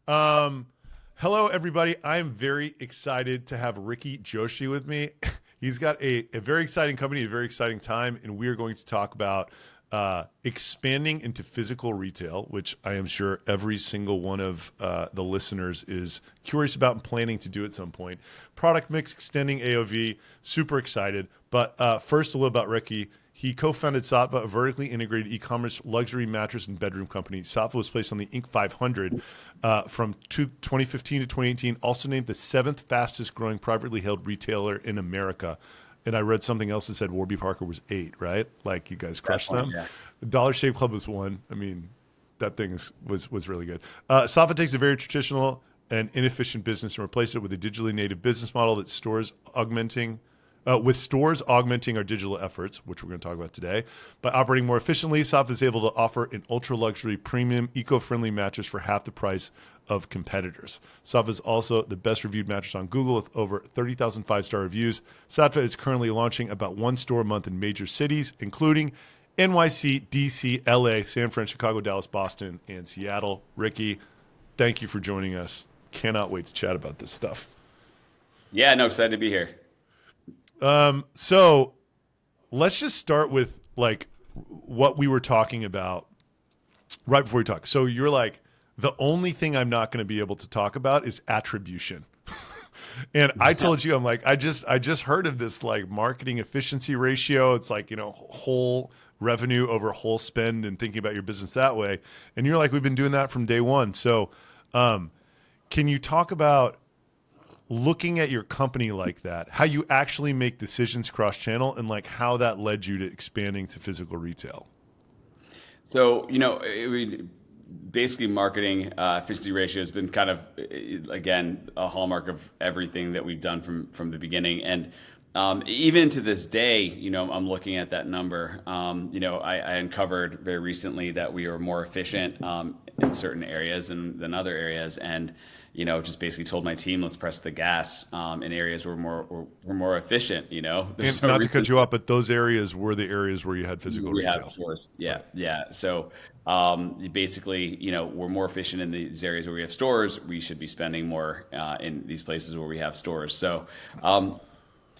Um, Hello, everybody. I am very excited to have Ricky Joshi with me. He's got a very exciting company, a very exciting time, and we are going to talk about expanding into physical retail, which I am sure every single one of the listeners is curious about and planning to do at some point. Product mix, extending AOV, super excited. But first, a little about Ricky. He co-founded Saatva, a vertically integrated e-commerce luxury mattress and bedroom company. Saatva was placed on the Inc. 500 from 2015 to 2018, also named the seventh fastest growing privately held retailer in America. And I read something else that said Warby Parker was 8, right? Like you guys crushed them. Yeah. The Dollar Shave Club was 1. I mean, that thing was really good. Saatva takes a very traditional and inefficient business and replaces it with a digitally native business model that stores augmenting our digital efforts, which we're going to talk about today. By operating more efficiently, Saatva is able to offer an ultra-luxury, premium, eco-friendly mattress for half the price of competitors. Saatva is also the best-reviewed mattress on Google with over 30,000 five-star reviews. Saatva is currently launching about one store a month in major cities, including NYC, DC, LA, San Fran, Chicago, Dallas, Boston, and Seattle. Ricky, thank you for joining us. Cannot wait to chat about this stuff. Yeah, no, excited to be here. So let's just start with like what we were talking about right before we talk. So you're like, the only thing I'm not going to be able to talk about is attribution. And I told you, I'm like, I just heard of this like marketing efficiency ratio. It's like, whole revenue over whole spend and thinking about your business that way. And you're like, we've been doing that from day one. So, can you talk about looking at your company like that, how you actually make decisions cross-channel and like how that led you to expanding to physical retail? So, basically marketing efficiency ratio has been kind of, again, a hallmark of everything that we've done from the beginning. And even to this day, I'm looking at that number. I uncovered very recently that we are more efficient in certain areas than other areas. And just basically told my team, let's press the gas in areas where we're more efficient. And not to cut you off, but those areas were the areas where you had physical we retail. have stores. Yeah. So basically, we're more efficient in these areas where we have stores. We should be spending more in these places where we have stores. So.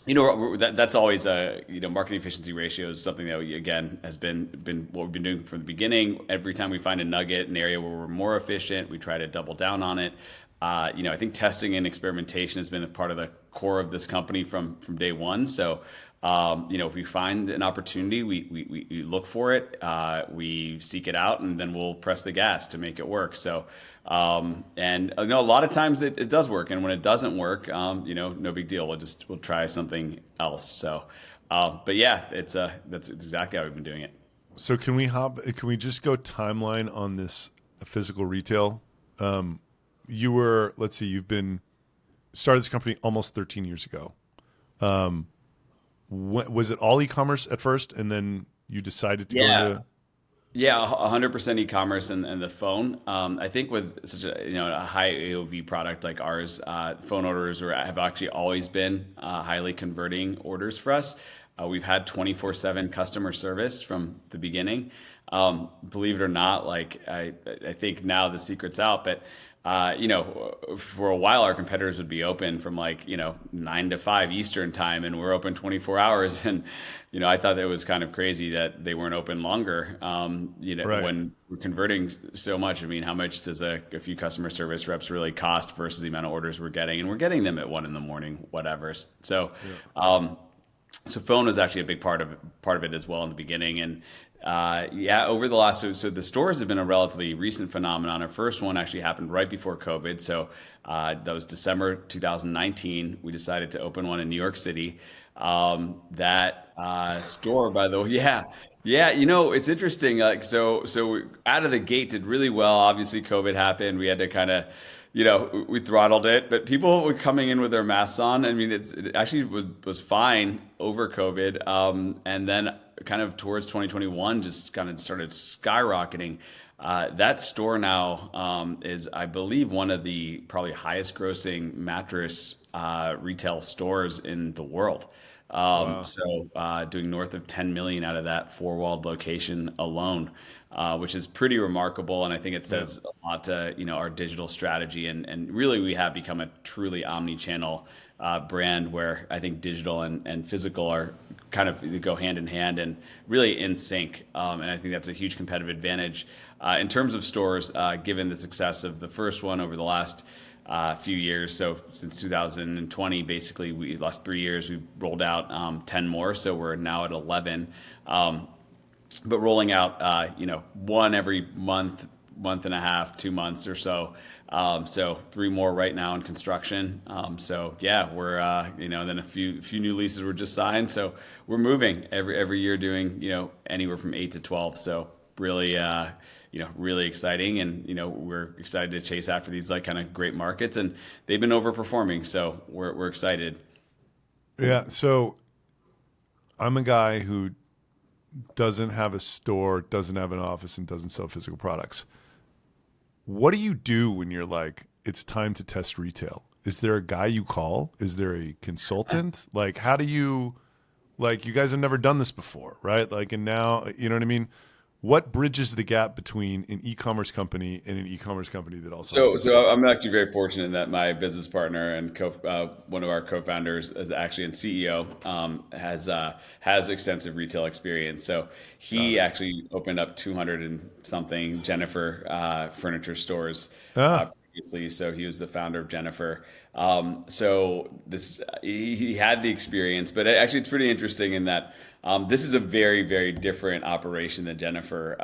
That's always marketing efficiency ratio is something that again has been what we've been doing from the beginning. Every time we find a nugget, an area where we're more efficient, we try to double down on it. I think testing and experimentation has been a part of the core of this company from day one. So, if we find an opportunity, we look for it, we seek it out, and then we'll press the gas to make it work. So, and a lot of times it does work, and when it doesn't work, no big deal. We'll try something else. So, but yeah, that's exactly how we've been doing it. So can we just go timeline on this physical retail? You've been started this company almost 13 years ago. Was it all e-commerce at first, and then you decided to go Yeah. into? Yeah, 100% e-commerce and the phone. I think with such a high AOV product like ours, phone orders have actually always been highly converting orders for us. We've had 24/7 customer service from the beginning. Believe it or not, like I think now the secret's out, but for a while our competitors would be open from 9 to 5 Eastern time, and we're open 24 hours. And I thought that was kind of crazy that they weren't open longer. Right. When we're converting so much, I mean, how much does a few customer service reps really cost versus the amount of orders we're getting? And we're getting them at 1 in the morning, whatever. So, so phone was actually a big part of it as well in the beginning. And over the last, so the stores have been a relatively recent phenomenon. Our first one actually happened right before COVID. So that was December 2019. We decided to open one in New York City. That store, by the way, yeah, it's interesting. Like, so out of the gate did really well. Obviously, COVID happened. We had to kind of, we throttled it, but people were coming in with their masks on. I mean, it actually was fine over COVID. And then kind of towards 2021, just kind of started skyrocketing. That store now is, I believe, one of the probably highest grossing mattress retail stores in the world. Wow. So doing north of 10 million out of that four-walled location alone, which is pretty remarkable. And I think it Yeah. says a lot to, our digital strategy. And really, we have become a truly omni-channel brand where I think digital and physical are kind of go hand in hand and really in sync. And I think that's a huge competitive advantage in terms of stores, given the success of the first one over the last few years. So since 2020, basically, we last 3 years, we rolled out 10 more. So we're now at 11. But rolling out, one every month and a half, 2 months or so. So three more right now in construction. So yeah, we're then a few new leases were just signed. So we're moving every year, doing anywhere from 8 to 12. So really really exciting, and we're excited to chase after these like kind of great markets, and they've been overperforming. So we're excited. Yeah. So I'm a guy who doesn't have a store, doesn't have an office, and doesn't sell physical products. What do you do when you're like, it's time to test retail? Is there a guy you call? Is there a consultant? Like, how do you, like, you guys have never done this before, right? Like, and now, you know what I mean? What bridges the gap between an e-commerce company and an e-commerce company that also So, has a so store? I'm actually very fortunate in that my business partner and one of our co-founders is actually and CEO has extensive retail experience. So Got he it. actually opened up 200 and something Jennifer furniture stores Ah, previously. So he was the founder of Jennifer. So this he had the experience, but actually it's pretty interesting in that this is a very very different operation than Jennifer.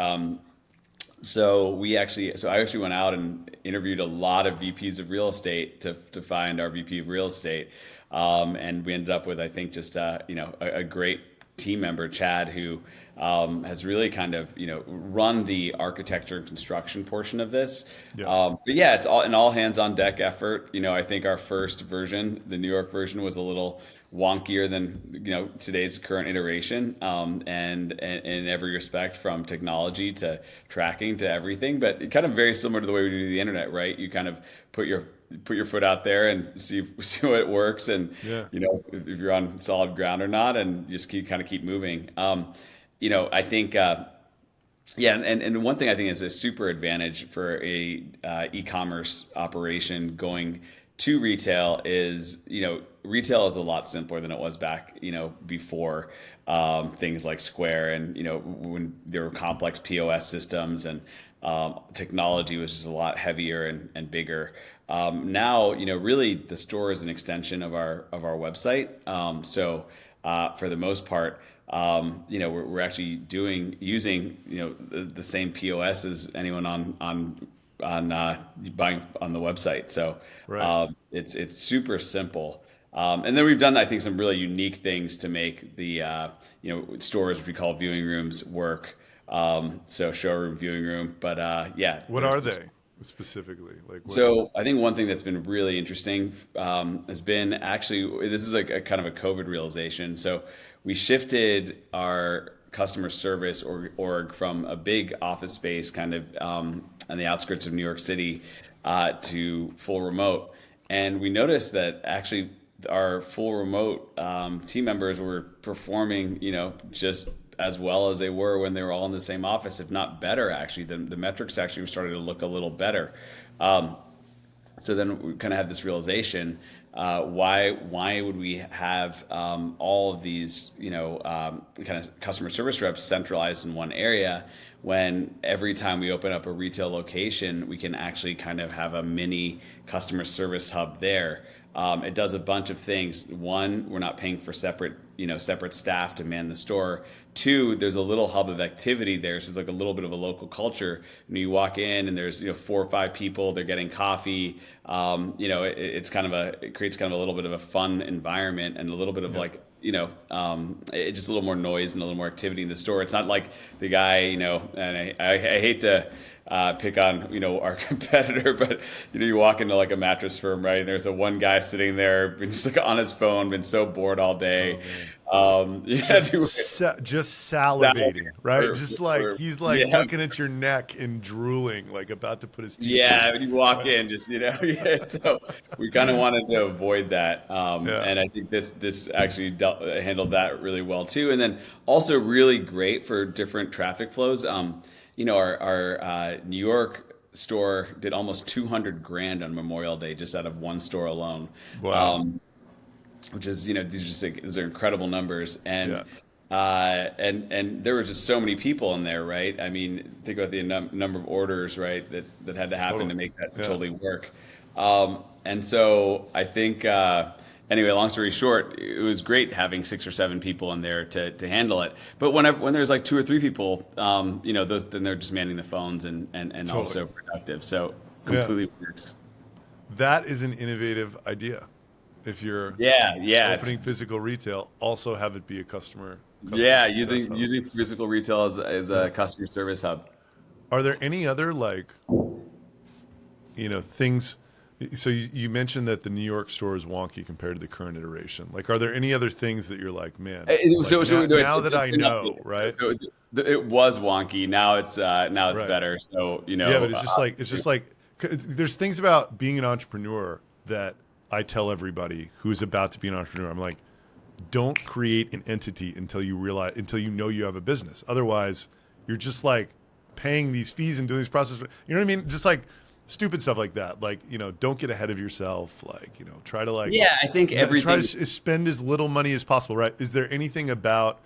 So I actually went out and interviewed a lot of VPs of real estate to find our VP of real estate, and we ended up with I think just a great team member, Chad, who has really kind of run the architecture and construction portion of this. yeah. But yeah, it's all an all hands on deck effort. I think our first version, the New York version, was a little wonkier than today's current iteration, and in every respect, from technology to tracking to everything. But kind of very similar to the way we do the internet, right? You kind of put your foot out there and see what works, and Yeah. if you're on solid ground or not, and just keep moving. I think. Yeah, and one thing I think is a super advantage for a e-commerce operation going to retail is, retail is a lot simpler than it was back, before things like Square, and when there were complex POS systems, and technology was just a lot heavier and bigger. Now, really the store is an extension of our website. For the most part, we're actually using the same POS as anyone on buying on the website. So Right. it's super simple. And then we've done, I think, some really unique things to make the stores, which we call viewing rooms, work. So showroom, viewing room, but yeah, What are they specifically? Like what? so I think one thing that's been really interesting has been actually, this is like a kind of a COVID realization. So we shifted our customer service org from a big office space kind of on the outskirts of New York City to full remote. And we noticed that actually our full remote team members were performing, just as well as they were when they were all in the same office, if not better. Actually, the metrics actually were starting to look a little better. So then we kind of had this realization: why would we have all of these kind of customer service reps centralized in one area, when every time we open up a retail location, we can actually kind of have a mini customer service hub there. It does a bunch of things. One, we're not paying for separate staff to man the store. Two, there's a little hub of activity there, so it's like a little bit of a local culture. You walk in and there's 4 or 5 people. They're getting coffee. It creates kind of a little bit of a fun environment, and a little bit of Yeah. like it's just a little more noise and a little more activity in the store. It's not like the guy, and I hate to pick on our competitor, but you walk into like a mattress firm, right, and there's a one guy sitting there, been just like on his phone, been so bored all day, Oh man. Yeah, Just salivating, right? or, Just like or he's like yeah, looking at your neck and drooling, like about to put his teeth in yeah. it. When you walk Right? in, just yeah. So we kind of wanted to avoid that, Yeah, and I think this actually handled that really well too. And then also really great for different traffic flows. Our New York store did almost 200 grand on Memorial Day just out of one store alone. wow. Um, which is these are just like, these are incredible numbers, Yeah, and there were just so many people in there, right? I mean, think about the number of orders, right, that had to happen totally. to make that Yeah, totally work. And so I think anyway, long story short, it was great having 6 or 7 people in there to handle it. But when there's like 2 or 3 people, those then they're just manning the phones and totally. also productive. So Yeah, completely works. that is an innovative idea. If you're Yeah, it's opening physical retail, also have it be a customer yeah, success using hub. using physical retail as Yeah. a customer service hub. Are there any other like things? So you mentioned that the New York store is wonky compared to the current iteration. Like, are there any other things that you're like, man, like So no, now that it's I been know, updated. right? It was wonky. Now it's Right. better. So Yeah, but it's just like there's things about being an entrepreneur that I tell everybody who's about to be an entrepreneur. I'm like, don't create an entity until you know you have a business. Otherwise, you're just like paying these fees and doing these processes. You know what I mean? Just like stupid stuff like that. Like, don't get ahead of yourself. Like, try to like yeah, I think try to everything. spend as little money as possible, right? Is there anything about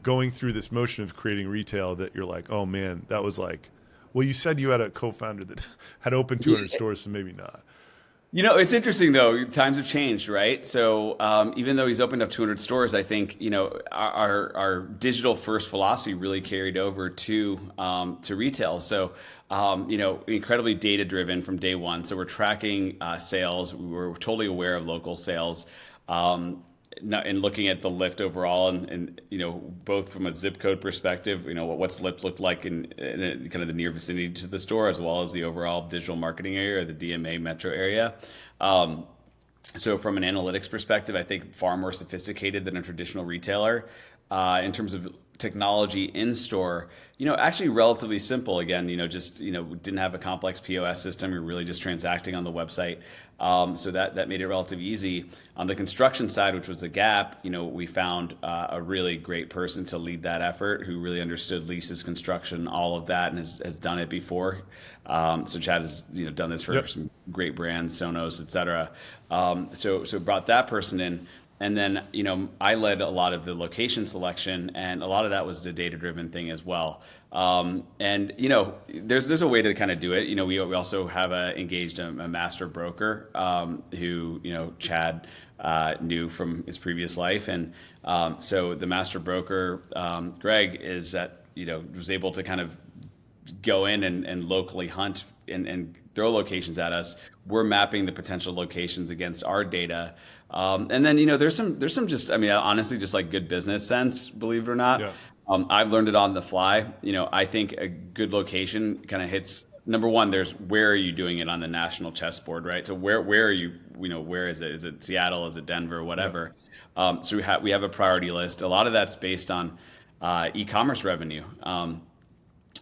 going through this motion of creating retail that you're like, oh man, that was like, well, you said you had a co-founder that had opened 200 stores, so maybe not. It's interesting though. Times have changed, right? So even though he's opened up 200 stores, I think our digital first philosophy really carried over to retail. So incredibly data driven from day one. So we're tracking sales. We were totally aware of local sales. And looking at the lift overall, and both from a zip code perspective, what's lift looked like in kind of the near vicinity to the store, as well as the overall digital marketing area or the DMA metro area. So from an analytics perspective, I think far more sophisticated than a traditional retailer. In terms of technology in store, actually relatively simple. Again, just didn't have a complex POS system. You're really just transacting on the website. So that made it relatively easy. On the construction side, which was a gap, we found a really great person to lead that effort who really understood leases, construction, all of that, and has done it before. So Chad has done this for Yep. some great brands, Sonos, et cetera. So brought that person in. And then, I led a lot of the location selection, and a lot of that was the data-driven thing as well. And there's a way to kind of do it. We also have engaged a master broker who Chad knew from his previous life, and so the master broker Greg was able to kind of go in and locally hunt and throw locations at us. We're mapping the potential locations against our data. And then, there's some just, I mean, honestly, just like good business sense, believe it or not. Yeah. I've learned it on the fly. I think a good location kind of hits number one. There's where are you doing it on the national chessboard, right? So where are you? Where is it? Is it Seattle? Is it Denver? Yeah. Whatever. So we have a priority list. A lot of that's based on e-commerce revenue.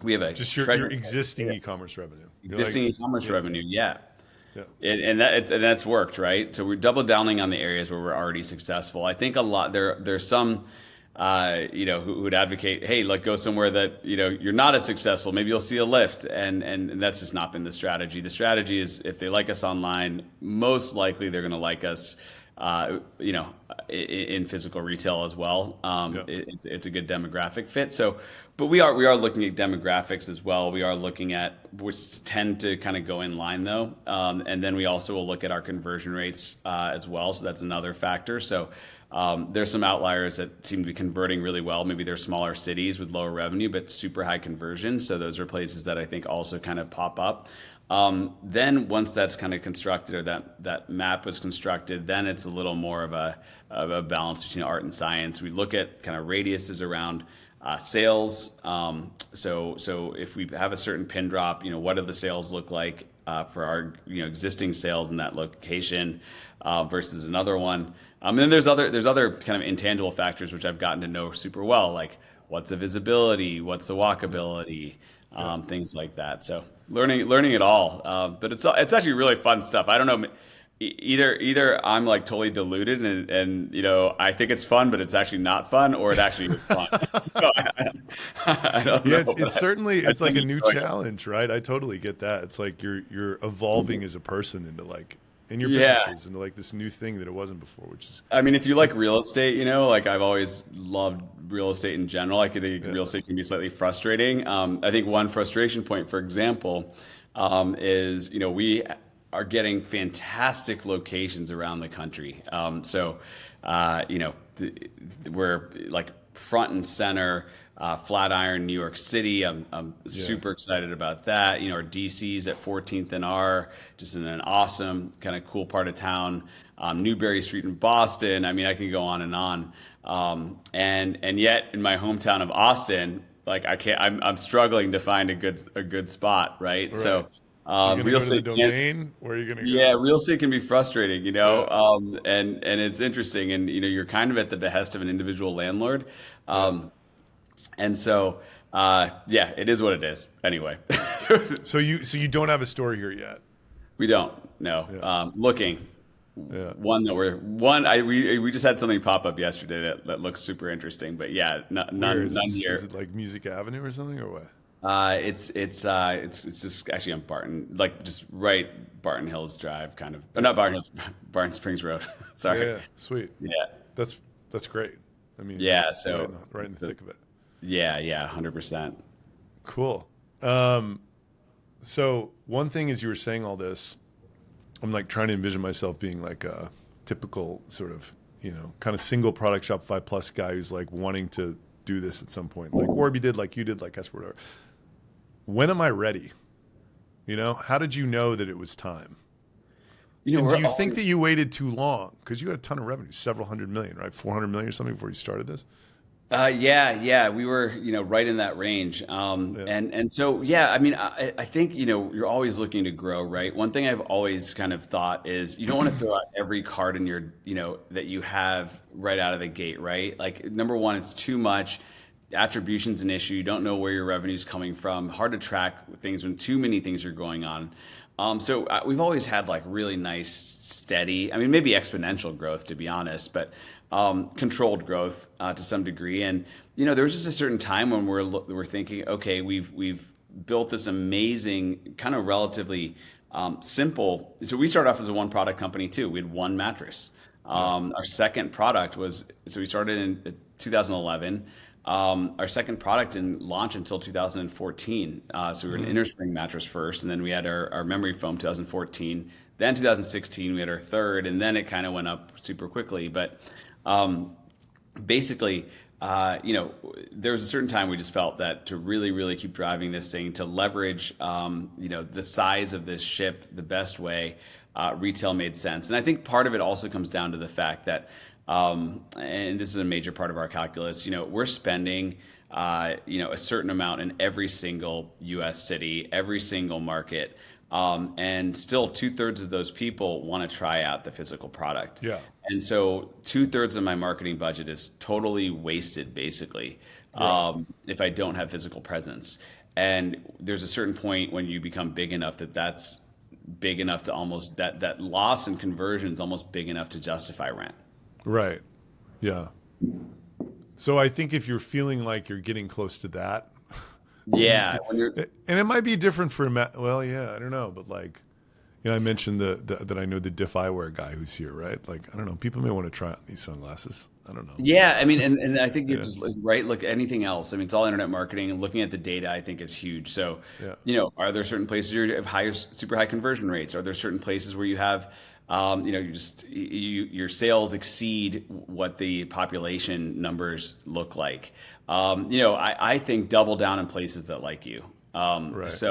We have a Just your treasure existing e-commerce revenue. You're like, existing e-commerce yeah, revenue. Yeah. yeah, And that's worked, right? So we're double downing on the areas where we're already successful. I think a lot there's some who would advocate, hey, like go somewhere that you're not as successful. Maybe you'll see a lift, and that's just not been the strategy. The strategy is if they like us online, most likely they're going to like us, in physical retail as well. yeah. It's a good demographic fit. So, but we are looking at demographics as well. We are looking at which tend to kind of go in line though, and then we also will look at our conversion rates as well. So that's another factor. So. There's some outliers that seem to be converting really well. Maybe they're smaller cities with lower revenue, but super high conversion. So those are places that I think also kind of pop up. Then once that's kind of constructed, or that map was constructed, then it's a little more of a balance between art and science. We look at kind of radiuses around sales. So if we have a certain pin drop, what do the sales look like for our existing sales in that location versus another one? And then there's other kind of intangible factors which I've gotten to know super well, like what's the visibility, what's the walkability, things like that. So learning it all, but it's actually really fun stuff. I don't know. Either I'm like totally deluded and I think it's fun, but it's actually not fun, or it actually is fun. So I don't Yeah, know. it's certainly I it's like a think new enjoy it. challenge, right? I totally get that. It's like you're evolving as a person into like in your Yeah. businesses into like this new thing that it wasn't before, which is I mean, if you like real estate, like I've always loved real estate in general. I think yeah, real estate can be slightly frustrating. I think one frustration point, for example, is we are getting fantastic locations around the country. We're like front and center, Flatiron, New York City. I'm yeah, super excited about that. Our DC's at 14th and R, just in an awesome kind of cool part of town. Newbury Street in Boston. I mean, I can go on and on. And yet in my hometown of Austin, like I can't. I'm struggling to find a good spot, right? right. So You're gonna real go to the estate can't. domain. Where are you gonna Yeah, go? real estate can be frustrating, Yeah, and it's interesting, and you're kind of at the behest of an individual landlord, yeah. um, and so yeah, it is what it is. Anyway, So you don't have a store here yet. we don't know. Yeah, Looking yeah. one that we're one. We just had something pop up yesterday that looks super interesting, but yeah, Where none is here. it like Music Avenue or something or what? It's just actually on Barton, like just right Barton Hills Drive, kind of. Not Barton Hills, Barton Springs Road. Yeah, Sorry. yeah. Sweet. Yeah. That's great. I mean, Yeah. it's So, right in the thick of it. yeah, 100%. Cool. So one thing is you were saying all this, I'm like trying to envision myself being like a typical sort of, kind of single product Shopify Plus guy who's like wanting to do this at some point, like Orby did, like you did, like Esper, whatever. When am I ready? How did you know that it was time? And do We're you think always. that you waited too long? Because you had a ton of revenue, several hundred million, right? 400 million or something before you started this? Yeah, we were, right in that range. Yeah. And so, yeah, I mean, I think, you're always looking to grow, right? One thing I've always kind of thought is you don't want to throw out every card in your, that you have right out of the gate, right? Like, number one, it's too much. Attribution's an issue. You don't know where your revenue's coming from. Hard to track things when too many things are going on. So we've always had like really nice, steady, I mean, maybe exponential growth, to be honest, but controlled growth to some degree. And there was just a certain time when we're thinking, okay, we've built this amazing kind of relatively simple. So we started off as a one product company too. We had one mattress. Yeah. Our second product was, so we started in 2011. Our second product didn't launch until 2014. So we were an innerspring mattress first, and then we had our memory foam 2014. Then 2016 we had our third, and then it kind of went up super quickly. But basically, there was a certain time we just felt that to really, really keep driving this thing, to leverage, the size of this ship the best way, retail made sense. And I think part of it also comes down to the fact that, and this is a major part of our calculus, we're spending, a certain amount in every single U.S. city, every single market. And still 2/3 of those people want to try out the physical product. Yeah. And so 2/3 of my marketing budget is totally wasted, basically, Right. if I don't have physical presence. And there's a certain point when you become big enough that's big enough to almost, that loss in conversion is almost big enough to justify rent. Right. Yeah. So I think if you're feeling like you're getting close to that, Yeah, when you're, and it might be different for well, yeah, I don't know, but like, I mentioned that I know the Diff Eyewear guy who's here, right? Like, I don't know, people may want to try on these sunglasses. I don't know. yeah, I mean, and I think you Yeah. just like, right. Look, anything else. I mean, it's all internet marketing, and looking at the data, I think, is huge. So, Yeah. are there certain places you have higher, super high conversion rates? Are there certain places where you have, your sales exceed what the population numbers look like? I think double down in places that like you. Right.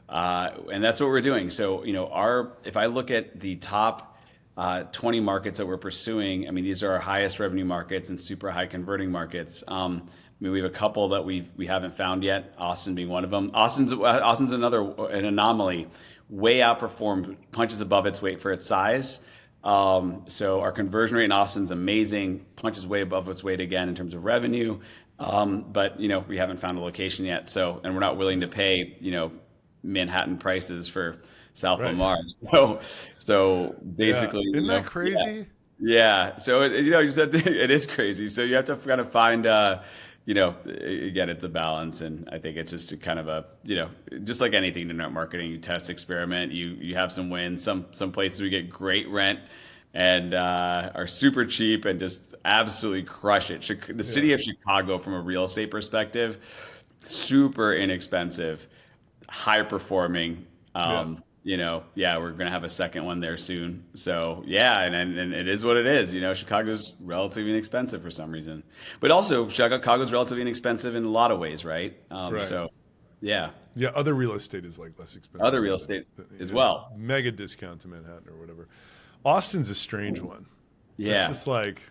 And that's what we're doing. So, if I look at the top 20 markets that we're pursuing, I mean, these are our highest revenue markets and super high converting markets. I mean, we have a couple that we haven't found yet. Austin being one of them. Austin's an anomaly. Way outperformed, punches above its weight for its size. So our conversion rate in Austin's amazing, punches way above its weight again in terms of revenue. But we haven't found a location yet. So, and we're not willing to pay, Manhattan prices for South Right. Lamar. So Yeah. basically, Isn't that yeah. crazy? Yeah. So you said it is crazy. So you have to kind of find, again, it's a balance, and I think it's just a kind of a, just like anything in internet marketing, you test, experiment, you have some wins, some places we get great rent and are super cheap and just absolutely crush it. The Yeah. city of Chicago, from a real estate perspective, super inexpensive, high performing. Yeah. Yeah, we're gonna have a second one there soon. So yeah, and it is what it is. Chicago's relatively inexpensive for some reason, but also Chicago's relatively inexpensive in a lot of ways, right? Right. So yeah, Yeah. Other real estate is like less expensive. other real estate as It's well. mega discount to Manhattan or whatever. Austin's a strange one. It's Yeah. just like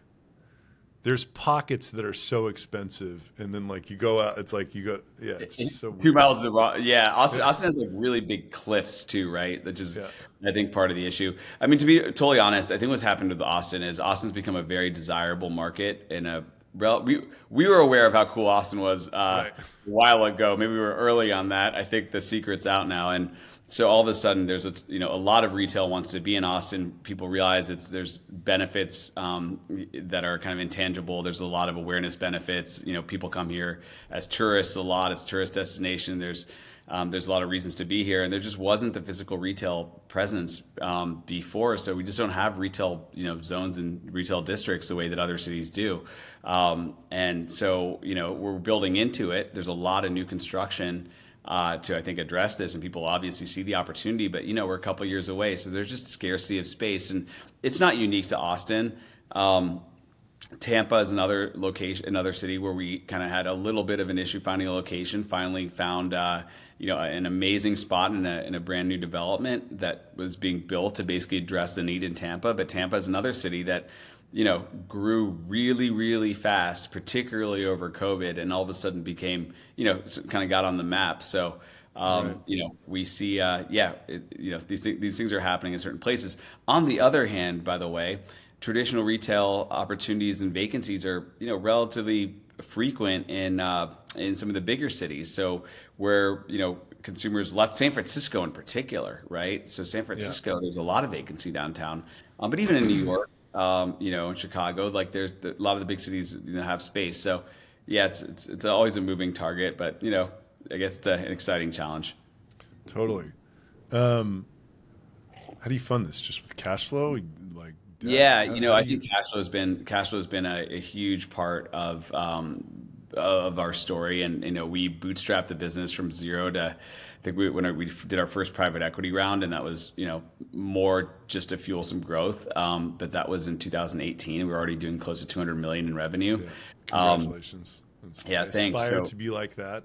there's pockets that are so expensive, and then like you go out, it's like you go, yeah, it's just so 2 miles weird. to the wrong. Yeah, Austin, Yeah. Austin has like really big cliffs too, right? That just, Yeah. I think, part of the issue. I mean, to be totally honest, I think what's happened with Austin is Austin's become a very desirable market in a. We were aware of how cool Austin was Right. a while ago. Maybe we were early on that. I think the secret's out now, and so all of a sudden there's a lot of retail wants to be in Austin. People realize there's benefits that are kind of intangible. There's a lot of awareness benefits. People come here as tourists a lot. It's a tourist destination. There's a lot of reasons to be here, and there just wasn't the physical retail presence before. So we just don't have retail, zones and retail districts the way that other cities do. And so, we're building into it. There's a lot of new construction to, I think, address this, and people obviously see the opportunity. But we're a couple years away, so there's just scarcity of space, and it's not unique to Austin. Tampa is another location, another city where we kind of had a little bit of an issue finding a location. Finally found, an amazing spot in a brand new development that was being built to basically address the need in Tampa. But Tampa is another city that, grew really, really fast, particularly over COVID, and all of a sudden became, kind of got on the map. So, Right. we see, these things are happening in certain places. On the other hand, by the way, traditional retail opportunities and vacancies are, relatively frequent in some of the bigger cities. So where, consumers left San Francisco in particular, right? So San Yeah. Francisco, there's a lot of vacancy downtown, but even in New York, in Chicago, like there's a lot of the big cities, have space. So yeah, it's always a moving target, but I guess it's an exciting challenge. Totally. How do you fund this? Just with cash flow, like debt? Yeah, How I do you? think cash flow has been a huge part of our story, and we bootstrapped the business from zero to. I think when we did our first private equity round, and that was more just to fuel some growth. But that was in 2018. We were already doing close to 200 million in revenue. Yeah. Um, Congratulations. yeah, I thanks. aspire So to be like that.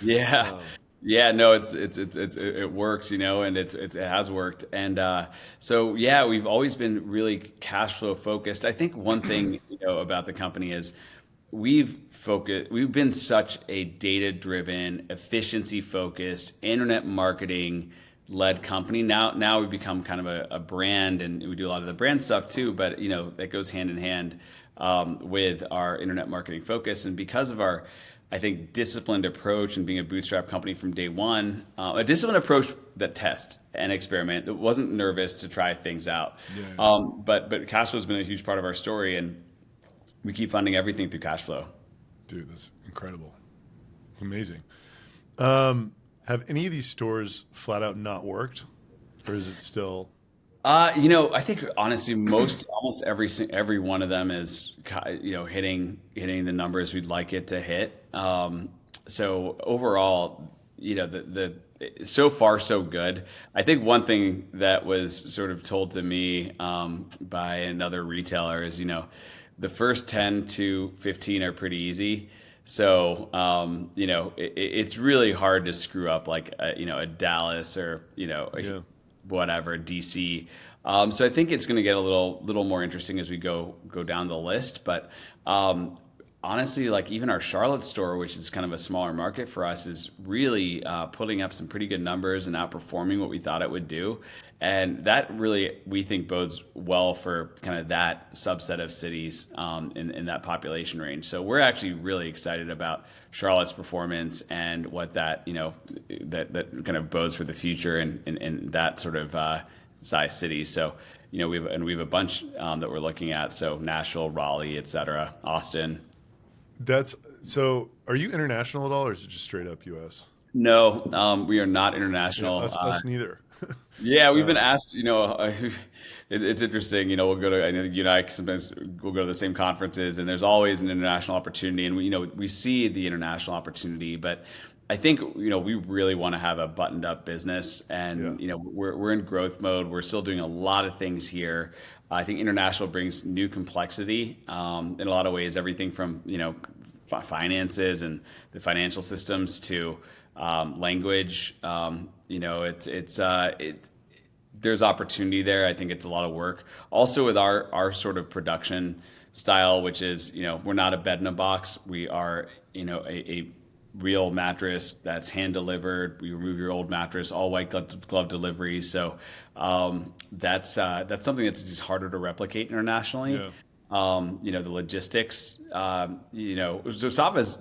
yeah. Um, Yeah, no, it works, and it has worked, and so yeah, we've always been really cash flow focused. I think one thing about the company is we've been such a data driven, efficiency focused, internet marketing led company. Now we've become kind of a brand, and we do a lot of the brand stuff too. But that goes hand in hand with our internet marketing focus, and because of our I think disciplined approach and being a bootstrap company from day one, a disciplined approach that tests and experiment, that wasn't nervous to try things out. yeah. But cash flow has been a huge part of our story, and we keep funding everything through cash flow. Dude, that's incredible. Amazing. Have any of these stores flat out not worked, or is it still? I think honestly, almost every one of them is, hitting the numbers we'd like it to hit. So overall, the so far so good. I think one thing that was sort of told to me by another retailer is, the first 10 to 15 are pretty easy. So, it's really hard to screw up like a Dallas or Yeah. whatever DC. So I think it's going to get a little more interesting as we go down the list. But honestly, like even our Charlotte store, which is kind of a smaller market for us, is really putting up some pretty good numbers and outperforming what we thought it would do. And that really, we think, bodes well for kind of that subset of cities in that population range. So we're actually really excited about Charlotte's performance and what that, that kind of bodes for the future in that sort of size city. So, we have a bunch that we're looking at. So Nashville, Raleigh, et cetera, Austin. Are you international at all, or is it just straight up US? No, we are not international. Yeah, us neither. Yeah, we've been asked, it's interesting, we'll go to, I know you and I sometimes we'll go to the same conferences, and there's always an international opportunity, and we see the international opportunity, but I think, we really want to have a buttoned up business, and, we're in growth mode. We're still doing a lot of things here. I think international brings new complexity, in a lot of ways, everything from, finances and the financial systems to, language. There's opportunity there. I think it's a lot of work. Also with our sort of production style, which is, we're not a bed in a box. We are, a real mattress that's hand delivered. We remove your old mattress, all white glove delivery. So that's something that's just harder to replicate internationally. Yeah. The logistics, so Saatva is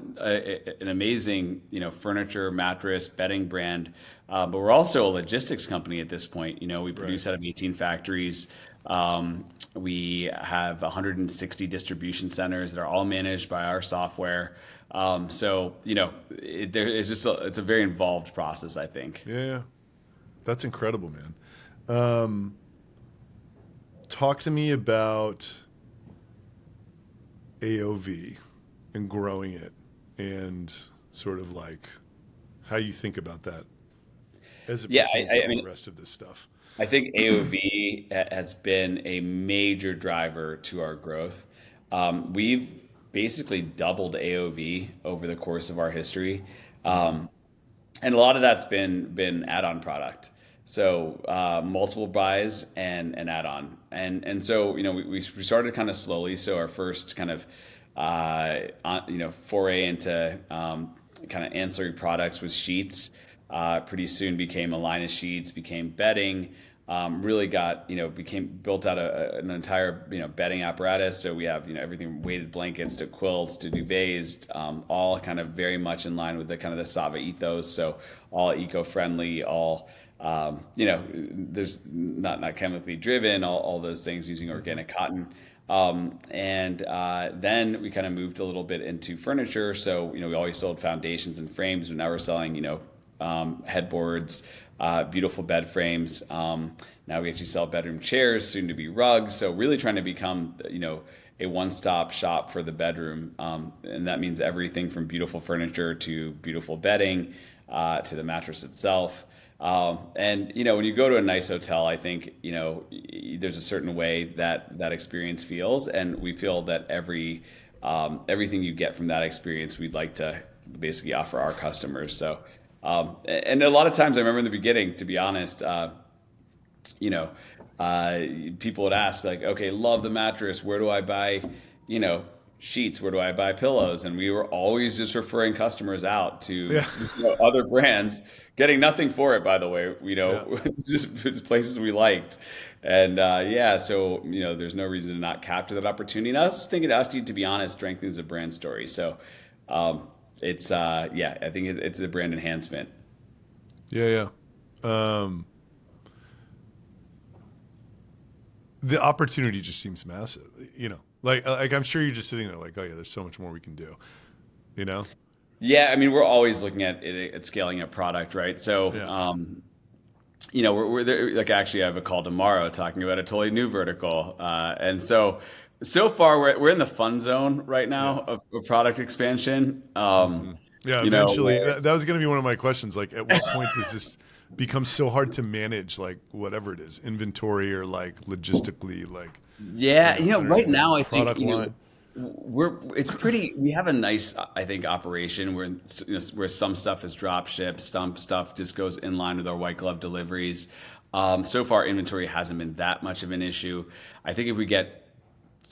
an amazing, furniture, mattress, bedding brand, but we're also a logistics company at this point. We produce out of 18 factories. We have 160 distribution centers that are all managed by our software. It's a very involved process, I think. Yeah. That's incredible, man. Talk to me about AOV and growing it, and sort of like how you think about that as it pertains to the rest of this stuff. I think AOV has been a major driver to our growth. We've basically doubled AOV over the course of our history. And a lot of that's been add-on product. So multiple buys and add-on. And so, we started kind of slowly. So our first kind of, foray into kind of ancillary products was sheets. Pretty soon became a line of sheets, became bedding. Really got, became built out an entire, bedding apparatus. So we have, everything weighted blankets to quilts to duvets, all kind of very much in line with the kind of the Saatva ethos. So all eco-friendly, all, there's not chemically driven, all those things, using organic cotton. Then we kind of moved a little bit into furniture. So, we always sold foundations and frames, but now we're selling, headboards, beautiful bed frames. Now we actually sell bedroom chairs, soon to be rugs. So really trying to become, a one-stop shop for the bedroom. And that means everything from beautiful furniture to beautiful bedding, to the mattress itself. When you go to a nice hotel, I think, there's a certain way that experience feels. And we feel that everything you get from that experience, we'd like to basically offer our customers. So, and a lot of times I remember in the beginning, to be honest, people would ask like, okay, love the mattress. Where do I buy, sheets? Where do I buy pillows? And we were always just referring customers out to other brands, getting nothing for it, by the way, just places we liked. And so, there's no reason to not capture that opportunity. And I was just thinking to ask you, to be honest, strengthens a brand story. So, I think it's a brand enhancement. Yeah. The opportunity just seems massive, like I'm sure you're just sitting there like, oh yeah, there's so much more we can do, Yeah. I mean, we're always looking at scaling a product, right? So, we're there, like, actually I have a call tomorrow talking about a totally new vertical. And so far we're in the fun zone right now of product expansion. Eventually that was going to be one of my questions. Like, at what point does this become so hard to manage, like whatever it is, inventory or like logistically, like, right now I think, line. we have a nice, I think, operation where some stuff is drop shipped, some stuff just goes in line with our white glove deliveries. So far inventory hasn't been that much of an issue. I think if we get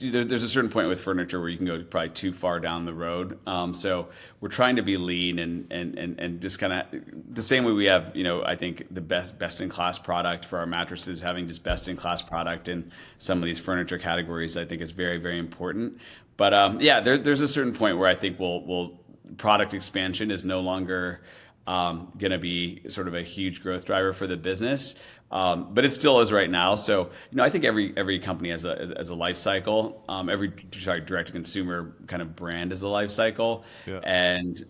there's a certain point with furniture where you can go probably too far down the road. So we're trying to be lean and just kind of the same way we have, I think the best in class product for our mattresses, having just best in class product in some of these furniture categories, I think is very, very important. But there's a certain point where I think we'll product expansion is no longer going to be sort of a huge growth driver for the business. But it still is right now. So, I think every company has a life cycle. Every direct to consumer kind of brand is a life cycle, and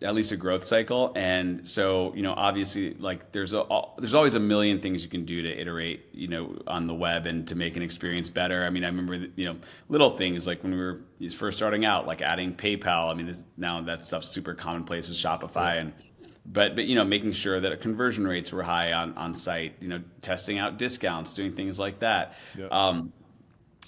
at least a growth cycle. And so, obviously, like there's always a million things you can do to iterate, on the web and to make an experience better. I mean, I remember, little things like when we were first starting out, like adding PayPal. I mean, now that stuff's super commonplace with Shopify and. But making sure that conversion rates were high on site, testing out discounts, doing things like that. Then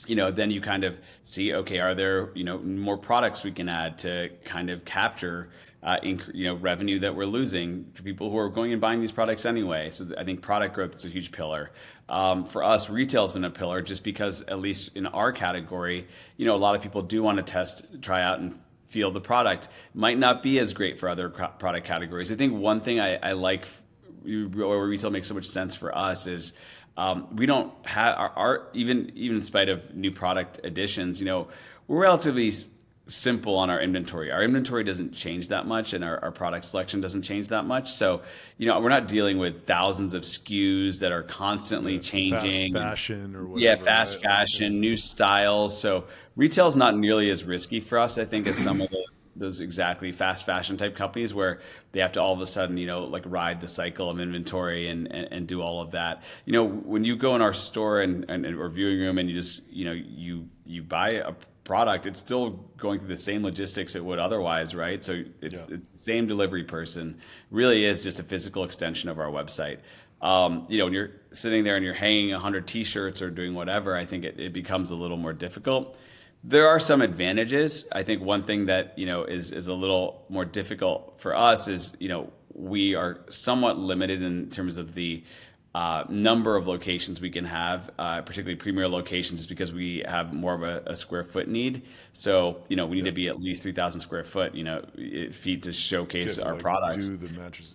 you kind of see, okay, are there more products we can add to kind of capture revenue that we're losing for people who are going and buying these products anyway. So I think product growth is a huge pillar. For us, retail's been a pillar just because at least in our category, a lot of people do want to try out and feel the product. Might not be as great for other product categories. I think one thing I like where retail makes so much sense for us is we don't have our even in spite of new product additions, we're relatively simple on our inventory. Our inventory doesn't change that much and our product selection doesn't change that much. So, we're not dealing with thousands of SKUs that are constantly changing. Fast fashion or whatever. Yeah, fast fashion, new styles. So retail's not nearly as risky for us, I think, as some of those exactly fast fashion type companies where they have to all of a sudden, like ride the cycle of inventory and do all of that. When you go in our store or viewing room and you just, you buy a product, it's still going through the same logistics it would otherwise, right? So it's the same delivery person. Really is just a physical extension of our website. When you're sitting there and you're hanging 100 t-shirts or doing whatever, I think it becomes a little more difficult. There are some advantages. I think one thing that, is a little more difficult for us is, we are somewhat limited in terms of the number of locations we can have, particularly premier locations, just because we have more of a square foot need. So, we need to be at least 3,000 square foot, feet to showcase our products. Do the mattress,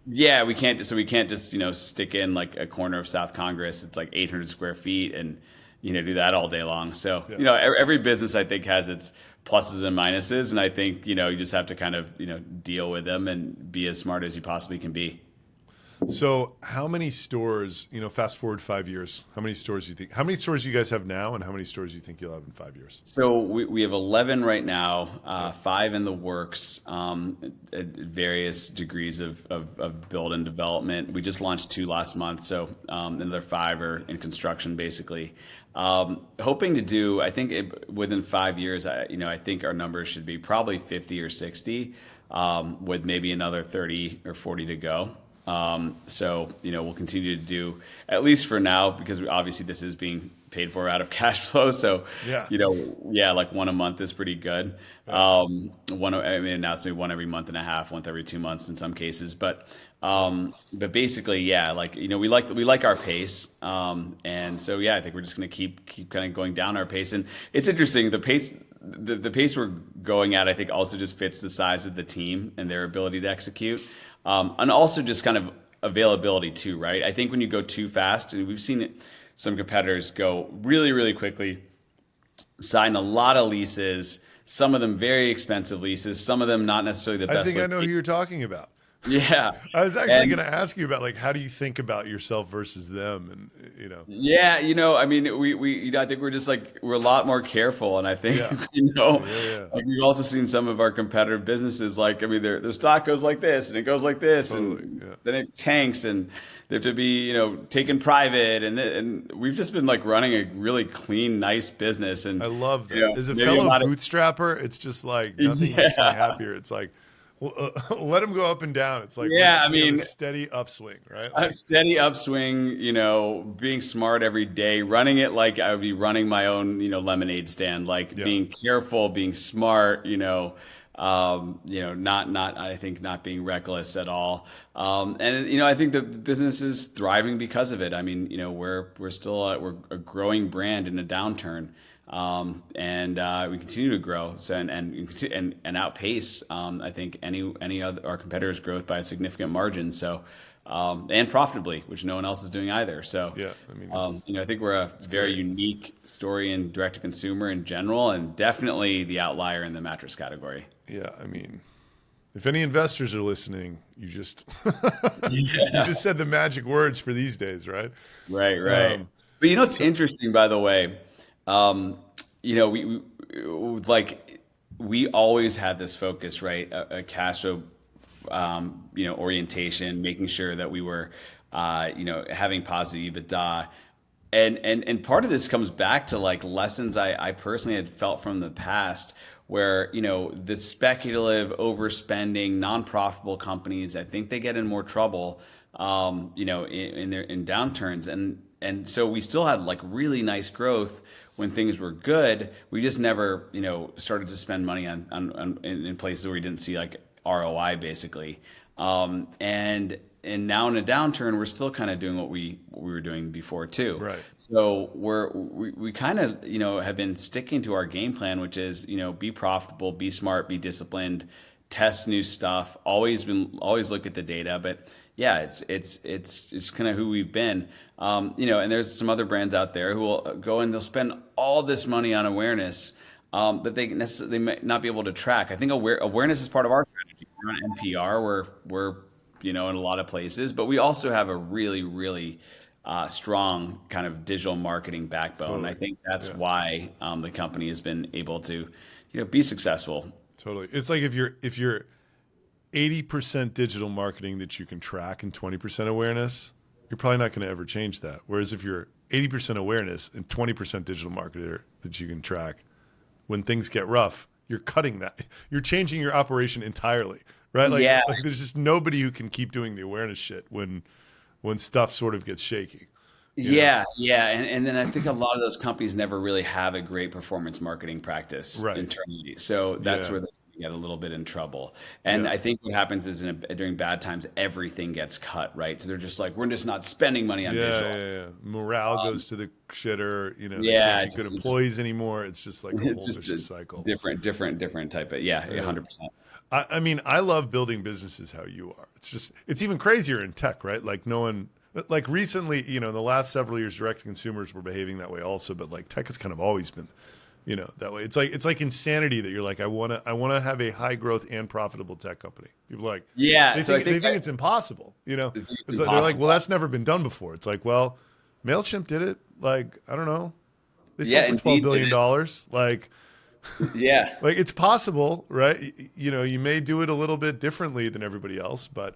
Yeah, we can't just, stick in like a corner of South Congress. It's like 800 square feet and, do that all day long. So, every business I think has its pluses and minuses. And I think, you just have to kind of, deal with them and be as smart as you possibly can be. So how many stores, fast forward 5 years, how many stores do you guys have now and how many stores do you think you'll have in 5 years? So we have 11 right now, 5 in the works, at various degrees of build and development. We just launched 2 last month. So another 5 are in construction basically. Hoping to do, I think within 5 years, I think our numbers should be probably 50 or 60, with maybe another 30 or 40 to go. So, we'll continue to do, at least for now, because obviously this is being paid for out of cash flow. So, like one a month is pretty good. Now it's maybe one every month and a half, once every 2 months in some cases. But basically, we like our pace. And so, I think we're just going to keep kind of going down our pace. And it's interesting, the pace we're going at, I think also just fits the size of the team and their ability to execute. And also just kind of availability too, right? I think when you go too fast, and we've seen some competitors go really, really quickly, sign a lot of leases, some of them very expensive leases, some of them not necessarily the best. I think I know who you're talking about. Yeah. I was actually going to ask you about how do you think about yourself versus them? And, Yeah. I think we're just we're a lot more careful. And I think, we've also seen some of our competitive businesses, their stock goes like this and it goes like this and then it tanks and they have to be, taken private. And we've just been running a really clean, nice business. And I love that. As a fellow bootstrapper, it's just nothing makes me happier. It's let them go up and down. It's a steady upswing, right? A steady upswing, being smart every day, running it like I would be running my own, lemonade stand, being careful, being smart, not being reckless at all. And I think the business is thriving because of it. We're still we're a growing brand in a downturn. and we continue to grow. So and outpace, I think any other our competitors' growth by a significant margin. So and profitably, which no one else is doing either. So Yeah, I mean, I think we're a very great. unique story in direct to consumer in general, and definitely the outlier in the mattress category. Yeah, I mean, if any investors are listening, you just you Yeah. just said the magic words for these days, right? Right, right. Um, But it's so interesting, by the way. Um, we like we always had this focus, right? A cash flow, orientation, making sure that we were, having positive EBITDA. And part of this comes back to like lessons I personally had felt from the past where, the speculative overspending, non-profitable companies, I think they get in more trouble, in downturns. And so we still had like really nice growth when things were good. We just never, started to spend money in places where we didn't see like ROI basically. And now in a downturn, we're still kind of doing what we were doing before too. right, So we kind of have been sticking to our game plan, which is be profitable, be smart, be disciplined, test new stuff. Always look at the data, but yeah, it's kind of who we've been. And there's some other brands out there who will go and they'll spend all this money on awareness, but they might not be able to track. I think awareness is part of our strategy. We're on NPR. We're in a lot of places, but we also have a really, really strong kind of digital marketing backbone. I totally. think that's Yeah, why the company has been able to, be successful. totally. It's like if you're 80% digital marketing that you can track and 20% awareness, you're probably not going to ever change that. Whereas if you're 80% awareness and 20% digital marketer that you can track, when things get rough, you're cutting that. You're changing your operation entirely, right? Like Yeah, like there's just nobody who can keep doing the awareness shit when stuff sort of gets shaky, you know? yeah, and then I think a lot of those companies never really have a great performance marketing practice Right. internally, so that's Yeah. where they get a little bit in trouble. And Yeah. I think what happens is during bad times, everything gets cut, right? So they're just like, we're just not spending money on Yeah, digital. yeah, yeah. Morale goes to the shitter. They can't Yeah, get good it's just employees anymore. It's just like a it's whole just vicious a cycle. different type. But yeah, 100%. I mean, I love building businesses how you are. It's even crazier in tech, right? Like no one, like recently, in the last several years, direct to consumers were behaving that way also, but like tech has kind of always been, that way. It's like insanity that you're like, I want to have a high growth and profitable tech company. People are like, Yeah, they so I think think they think it's impossible. I think it's It's like, they're like, well, impossible. that's never been done before. It's like, well, Mailchimp did it. Like, I don't know, they sold Yeah, for $12 indeed, did billion it. dollars. Yeah. Like it's possible, right? You may do it a little bit differently than everybody else, but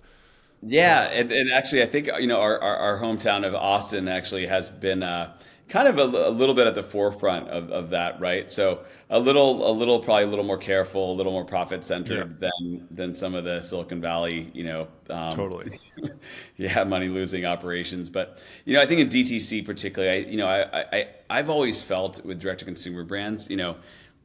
Yeah, and actually, I think our hometown of Austin actually has been kind of a little bit at the forefront of that, right? So probably a little more careful, a little more profit yeah, centered than some of the Silicon Valley, totally. yeah, money losing operations. But I think in DTC particularly, I've always felt with direct to consumer brands,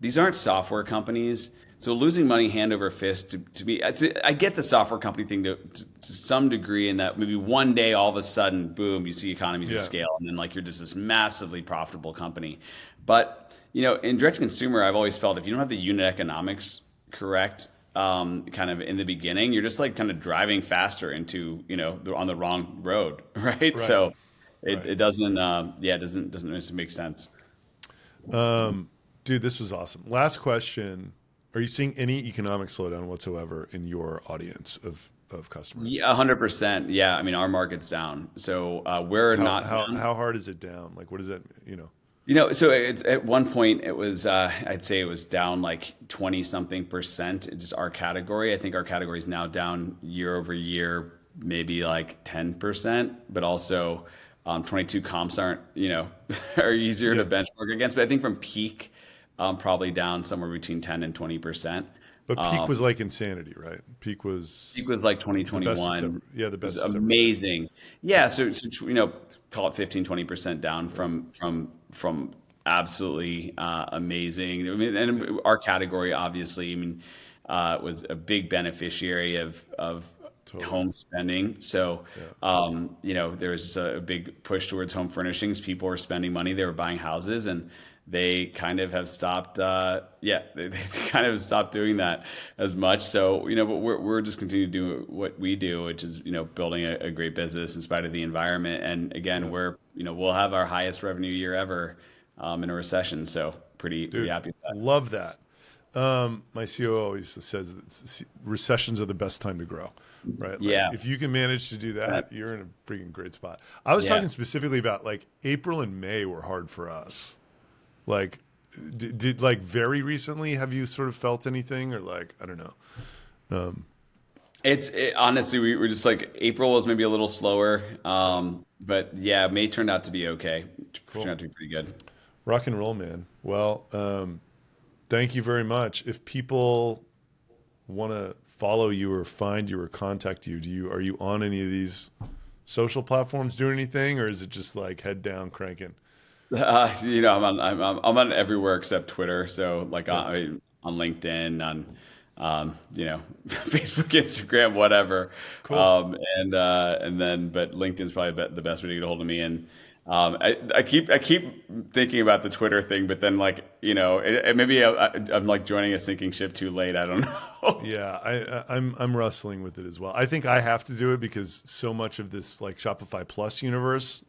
these aren't software companies. So losing money hand over fist to me, I get the software company thing to some degree in that maybe one day all of a sudden, boom, you see economies of Yeah, scale, and then like you're just this massively profitable company. But in direct to consumer, I've always felt if you don't have the unit economics correct, kind of in the beginning, you're just like kind of driving faster into on the wrong road, right? right, So right. it doesn't, yeah, it doesn't really make sense. Dude, this was awesome. Last question: are you seeing any economic slowdown whatsoever in your audience of customers? Yeah, 100%. Yeah, I mean our market's down, so we're How not how down. how hard is it down? Like, what is that? So at one point it was, I'd say it was down like 20 something percent. It's just our category. I think our category is now down year over year, maybe like 10%, but also 22 comps aren't, are easier to Yeah, benchmark against. But I think from peak, probably down somewhere between 10 and 20%. but peak was like insanity, right? Peak was Peak was like the best it's 2021. ever. Yeah, the It was best it's ever been. amazing. Yeah, so call it 15-20% down Right. from absolutely amazing. I mean, and our category obviously, I mean, was a big beneficiary of Totally. home spending. So, Yeah. there's a big push towards home furnishings. People are spending money. They were buying houses, and they kind of have stopped. They kind of stopped doing that as much. So, but we're just continuing to do what we do, which is building a great business in spite of the environment. And again, Yeah. we'll have our highest revenue year ever in a recession. So pretty Dude, happy with that. love that. My CEO always says that recessions are the best time to grow, right? Like Yeah. if you can manage to do that, you're in a freaking great spot. I was Yeah. talking specifically about like April and May were hard for us. Like, did like very recently have you sort of felt anything or like I don't know? Honestly, we're just like April was maybe a little slower, but yeah, May turned out to be okay. Turned Cool, out to be pretty good. rock and roll, man. Well, thank you very much. If people want to follow you or find you or contact you, are you on any of these social platforms doing anything, or is it just like head down cranking? I'm on everywhere except Twitter. So like Yeah, on LinkedIn, on Facebook, Instagram, whatever. cool. And then but LinkedIn's probably the best way to get a hold of me. And I keep thinking about the Twitter thing, but then like maybe I'm like joining a sinking ship too late. I don't know. Yeah, I'm wrestling with it as well. I think I have to do it because so much of this like Shopify Plus universe,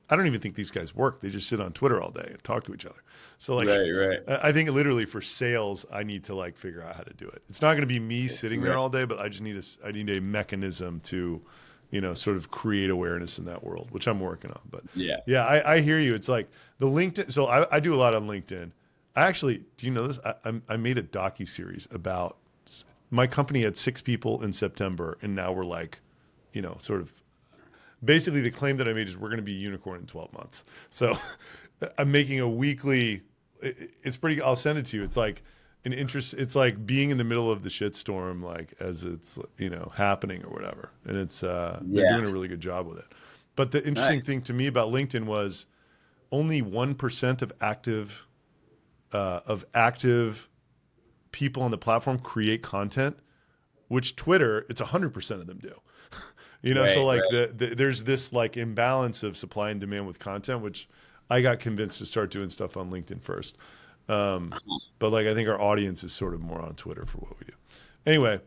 I don't even think these guys work. They just sit on Twitter all day and talk to each other. So like, Right, right, I think literally for sales, I need to like figure out how to do it. It's not going to be me sitting there right. all day, but I just need I need a mechanism to, sort of create awareness in that world, which I'm working on. But Yeah. yeah, I hear you. It's like the LinkedIn. So I do a lot on LinkedIn. I actually, do you know this? I made a docuseries about my company had 6 people in September, and now we're like, sort of basically the claim that I made is we're going to be a unicorn in 12 months. So I'm making a weekly, it's pretty, I'll send it to you. It's like it's like being in the middle of the shitstorm, like as it's, happening or whatever. And it's, they're Yeah. doing a really good job with it. But the interesting Nice. thing to me about LinkedIn was only 1% of active people on the platform create content, which Twitter, it's 100% of them do. So Right, like right. there's this like imbalance of supply and demand with content, which I got convinced to start doing stuff on LinkedIn first. But like I think our audience is sort of more on Twitter for what we do. Anyway,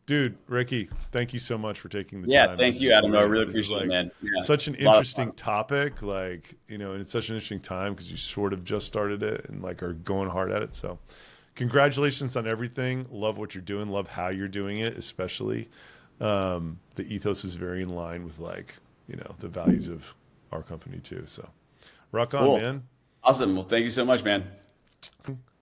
dude, Ricky, thank you so much for taking the Yeah, time. This thank is you, Adam. I great. really This is appreciate it, like man. Yeah, such an a lot of interesting fun. topic, like, and it's such an interesting time because you sort of just started it and like are going hard at it. So congratulations on everything. Love what you're doing. Love how you're doing it, especially. The ethos is very in line with like, the values of our company too. So rock on, Cool. man. Awesome. Well, thank you so much, man.